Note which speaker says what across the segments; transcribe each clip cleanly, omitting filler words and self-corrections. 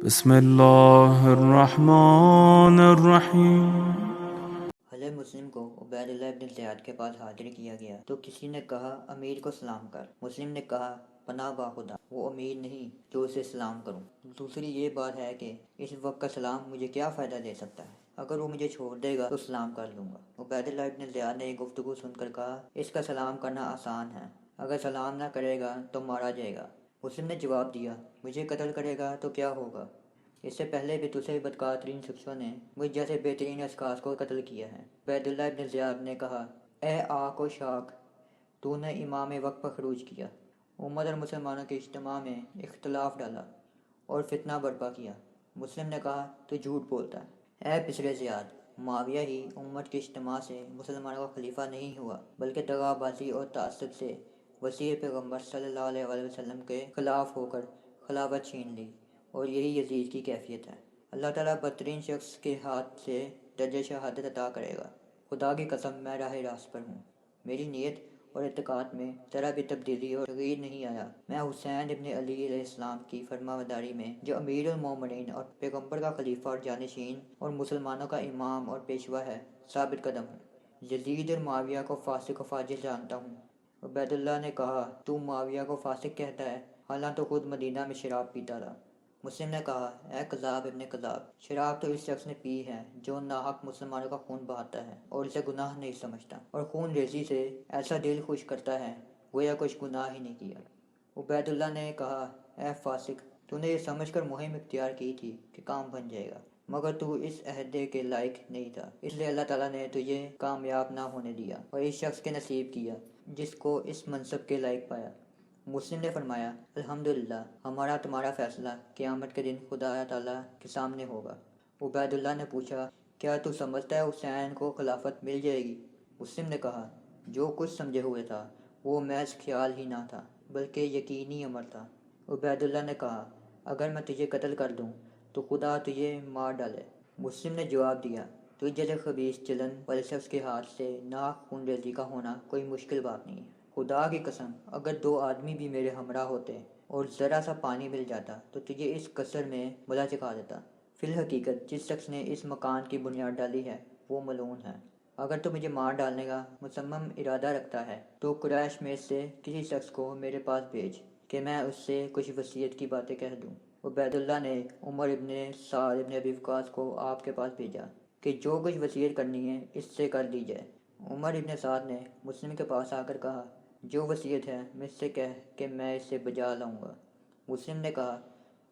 Speaker 1: بسم اللہ الرحمن الرحیم۔
Speaker 2: حضرت مسلم کو عبید اللہ ابن زیاد کے پاس حاضر کیا گیا تو کسی نے کہا امیر کو سلام کر۔ مسلم نے کہا پناہ با خدا، وہ امیر نہیں جو اسے سلام کروں۔ دوسری یہ بات ہے کہ اس وقت کا سلام مجھے کیا فائدہ دے سکتا ہے، اگر وہ مجھے چھوڑ دے گا تو سلام کر لوں گا۔ عبید اللہ ابن زیاد نے یہ گفتگو سن کر کہا اس کا سلام کرنا آسان ہے، اگر سلام نہ کرے گا تو مارا جائے گا۔ مسلم نے جواب دیا مجھے قتل کرے گا تو کیا ہوگا، اس سے پہلے بھی دوسرے بدکارترین شخصوں نے مجھ جیسے بہترین اشخاص کو قتل کیا ہے۔ عبید اللہ ابن زیاد نے کہا اے آک و شاک، تو نے امام وقت پر خروج کیا، امت اور مسلمانوں کے اجتماع میں اختلاف ڈالا اور فتنہ برپا کیا۔ مسلم نے کہا تو جھوٹ بولتا ہے۔ اے پسر زیاد، معاویہ ہی امت کے اجتماع سے مسلمانوں کا خلیفہ نہیں ہوا بلکہ دغا بازی اور تعصب سے وسیع پیغمبر صلی اللہ علیہ وآلہ وسلم کے خلاف ہو کر خلافت چھین لی، اور یہی یزید کی کیفیت ہے۔ اللہ تعالیٰ بدترین شخص کے ہاتھ سے درجہ شہادت عطا کرے گا۔ خدا کی قسم میں راہ راست پر ہوں، میری نیت اور اعتقاد میں ذرا بھی تبدیلی اور تغیر نہیں آیا۔ میں حسین ابن علی علیہ السلام کی فرما برداری میں، جو امیر المومنین اور پیغمبر کا خلیفہ اور جانشین اور مسلمانوں کا امام اور پیشوا ہے، ثابت قدم ہوں۔ یزید اور معاویہ کو فاسق و فاجر جانتا ہوں۔ عبید اللہ نے کہا تو معاویہ کو فاسق کہتا ہے، حالانکہ تو خود مدینہ میں شراب پیتا تھا۔ مسلم نے کہا اے کذاب ابن کذاب، شراب تو اس شخص نے پی ہے جو ناحق مسلمانوں کا خون بہاتا ہے اور اسے گناہ نہیں سمجھتا، اور خون ریزی سے ایسا دل خوش کرتا ہے گویا کچھ گناہ ہی نہیں کیا۔ عبید اللہ نے کہا اے فاسق، تو نے یہ سمجھ کر مہم اختیار کی تھی کہ کام بن جائے گا، مگر تو اس عہدے کے لائق نہیں تھا، اس لیے اللہ تعالیٰ نے تجھے کامیاب نہ ہونے دیا اور اس شخص کے نصیب کیا جس کو اس منصب کے لائق پایا۔ مسلم نے فرمایا الحمدللہ، ہمارا تمہارا فیصلہ قیامت کے دن خدا تعالیٰ کے سامنے ہوگا۔ عبید اللہ نے پوچھا کیا تو سمجھتا ہے حسین کو خلافت مل جائے گی؟ مسلم نے کہا جو کچھ سمجھے ہوئے تھا وہ محض خیال ہی نہ تھا بلکہ یقینی امر تھا۔ عبید اللہ نے کہا اگر میں تجھے قتل کر دوں تو خدا تجھے مار ڈالے۔ مسلم نے جواب دیا تجھ جیسے خبیث چلن والے شخص کے ہاتھ سے ناحق خون ریزی کا ہونا کوئی مشکل بات نہیں ہے۔ خدا کی قسم، اگر 2 آدمی بھی میرے ہمراہ ہوتے اور ذرا سا پانی مل جاتا تو تجھے اس قصر میں بلا چکھا دیتا۔ فی الحقیقت جس شخص نے اس مکان کی بنیاد ڈالی ہے وہ ملعون ہے۔ اگر تو مجھے مار ڈالنے کا مصمم ارادہ رکھتا ہے تو قریش میں سے کسی شخص کو میرے پاس بھیج کہ میں اس سے کچھ وصیت کی باتیں کہہ دوں۔ عبید اللہ نے عمر ابن سعد ابن ابی وقاص کو آپ کے پاس بھیجا کہ جو کچھ وصیت کرنی ہے اس سے کر دی جائے۔ عمر ابن سعد نے مسلم کے پاس آ کر کہا جو وصیت ہے مجھ سے کہہ کہ میں اسے بجا لاؤں گا۔ مسلم نے کہا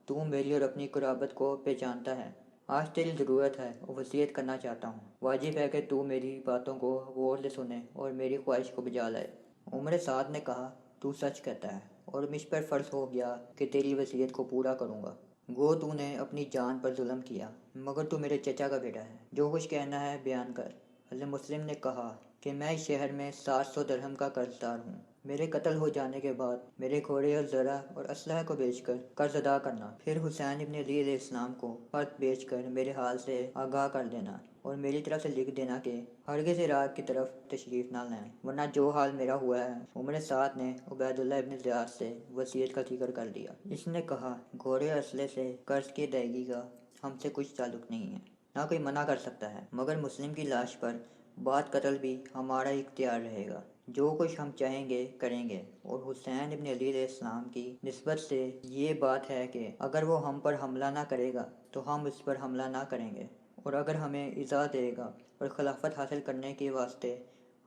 Speaker 2: تو میری اور اپنی قرابت کو پہچانتا ہے، آج تیری ضرورت ہے اور وصیت کرنا چاہتا ہوں، واجب ہے کہ تو میری باتوں کو غور سے سنے اور میری خواہش کو بجا لائے۔ عمر سعد نے کہا تو سچ کہتا ہے اور مجھ پر فرض ہو گیا کہ تیری وصیت کو پورا کروں گا۔ گو تو نے اپنی جان پر ظلم کیا مگر تو میرے چچا کا بیٹا ہے، جو کچھ کہنا ہے بیان کر۔ حضرت مسلم نے کہا کہ میں اس شہر میں 700 درہم کا قرض دار ہوں، میرے قتل ہو جانے کے بعد میرے گھوڑے اور زرہ اور اسلحہ کو بیچ کر قرض ادا کرنا، پھر حسین ابن علی علیہ السلام کو فرد بیچ کر میرے حال سے آگاہ کر دینا اور میری طرف سے لکھ دینا کہ ہرگز عراق کی طرف تشریف نہ لائیں ورنہ جو حال میرا ہوا ہے۔ عمر سعد نے عبید اللہ ابن زیاد سے وصیت کا ذکر کر دیا۔ اس نے کہا گھوڑے اور اسلحے سے قرض کی ادائیگی کا ہم سے کچھ تعلق نہیں ہے، نہ کوئی منع کر سکتا ہے، مگر مسلم کی لاش پر بعد قتل بھی ہمارا اختیار رہے گا، جو کچھ ہم چاہیں گے کریں گے۔ اور حسین ابن علی علیہ السلام کی نسبت سے یہ بات ہے کہ اگر وہ ہم پر حملہ نہ کرے گا تو ہم اس پر حملہ نہ کریں گے، اور اگر ہمیں ایذا دے گا اور خلافت حاصل کرنے کے واسطے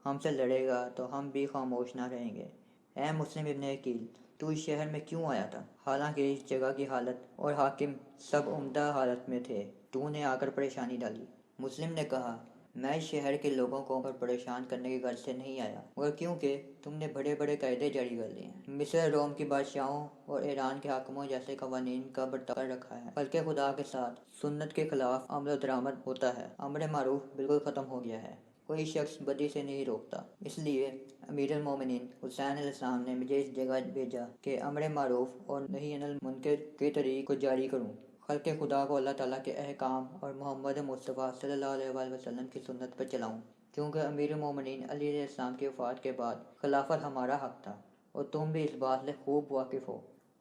Speaker 2: ہم سے لڑے گا تو ہم بھی خاموش نہ رہیں گے۔ اے مسلم ابن عقیل، تو اس شہر میں کیوں آیا تھا حالانکہ اس جگہ کی حالت اور حاکم سب عمدہ حالت میں تھے، تو نے آ کر پریشانی ڈالی؟ مسلم نے کہا میں اس شہر کے لوگوں کو پریشان کرنے کی غرض سے نہیں آیا، مگر کیونکہ تم نے بڑے بڑے قاعدے جاری کر دیے ہیں، مصر روم کے بادشاہوں اور ایران کے حاکموں جیسے قوانین کا برتاؤ کر رکھا ہے، بلکہ خدا کے ساتھ سنت کے خلاف عمل و درآمد ہوتا ہے، امر معروف بالکل ختم ہو گیا ہے، کوئی شخص بدی سے نہیں روکتا۔ اس لیے امیر المومنین حسین علیہ السلام نے مجھے اس جگہ بھیجا کہ امر معروف اور نہی عن المنکر کے طریق کو جاری کروں، خلق خدا کو اللہ تعالیٰ کے احکام اور محمد مصطفیٰ صلی اللہ علیہ وآلہ وسلم کی سنت پر چلاؤں، کیونکہ امیر المومنین علی علیہ السلام کی وفات کے بعد خلافت ہمارا حق تھا، اور تم بھی اس بات سے خوب واقف ہو،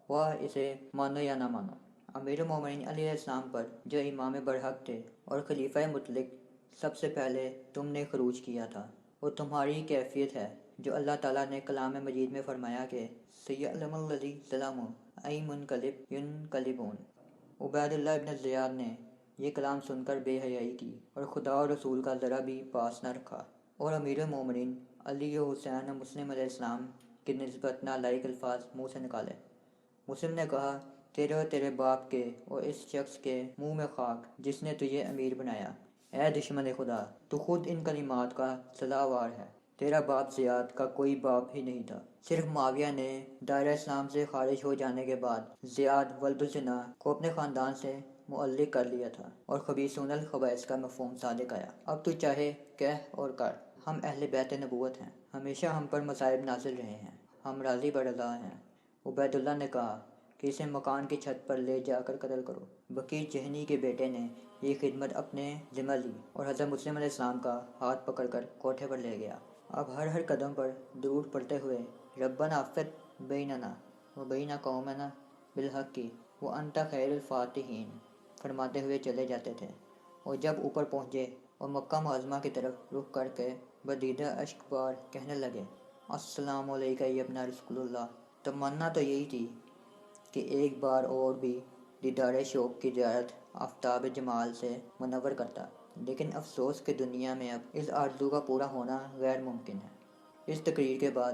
Speaker 2: خواہ اسے مانو یا نہ مانو۔ امیر المومنین علیہ السلام پر جو امام برحق تھے اور خلیفہ مطلق سب سے پہلے تم نے خروج کیا تھا، وہ تمہاری کیفیت ہے جو اللہ تعالیٰ نے کلام مجید میں فرمایا کہ سَيَعْلَمُ الَّذِينَ ظَلَمُوا أَيَّ مُنقلب ينقلبون۔ عبید اللہ ابن زیاد نے یہ کلام سن کر بے حیائی کی اور خدا اور رسول کا ذرا بھی پاس نہ رکھا، اور امیر المومنین علی و حسین و مسلم علیہ السلام کی نسبت نالائق الفاظ منہ سے نکالے۔ مسلم نے کہا، تیرے اور تیرے باپ کے اور اس شخص کے منہ میں خاک جس نے تجھے امیر بنایا۔ اے دشمن خدا، تو خود ان کلمات کا سزاوار ہے۔ تیرا باپ زیاد کا کوئی باپ ہی نہیں تھا۔ صرف معاویہ نے دائرہ اسلام سے خارج ہو جانے کے بعد زیاد ولد الزنا کو اپنے خاندان سے معلق کر لیا تھا اور خبیثون الخبائث کا مفہوم صادق آیا۔ اب تو چاہے کہہ اور کر، ہم اہل بیت نبوت ہیں، ہمیشہ ہم پر مصائب نازل رہے ہیں، ہم راضی برضا ہیں۔ عبید اللہ نے کہا کہ اسے مکان کی چھت پر لے جا کر قتل کرو۔ بقی جہنی کے بیٹے نے یہ خدمت اپنے ذمہ لی اور حضرت مسلم علیہ السلام کا ہاتھ پکڑ کر کوٹھے پر لے گیا۔ اب ہر قدم پر درود پڑھتے ہوئے ربنا افرج بیننا و بین قومنا بالحق وانت خیر الفاتحین فرماتے ہوئے چلے جاتے تھے، اور جب اوپر پہنچے اور مکہ معظمہ کی طرف رخ کر کے بدیدہ اشک بار کہنے لگے، السلام علیکہ یا ابن رسول اللہ۔ تمنا تو یہی تھی کہ ایک بار اور بھی دیدار شوق کی زیارت آفتاب جمال سے منور کرتا، لیکن افسوس کہ دنیا میں اب اس آرزو کا پورا ہونا غیر ممکن ہے۔ اس تقریر کے بعد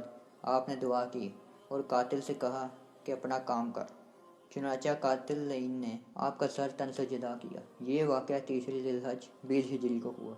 Speaker 2: آپ نے دعا کی اور قاتل سے کہا کہ اپنا کام کر۔ چنانچہ قاتل لعین نے آپ کا سر تن سے جدا کیا۔ یہ واقعہ 3 ذی الحج 20 ہجری کو ہوا۔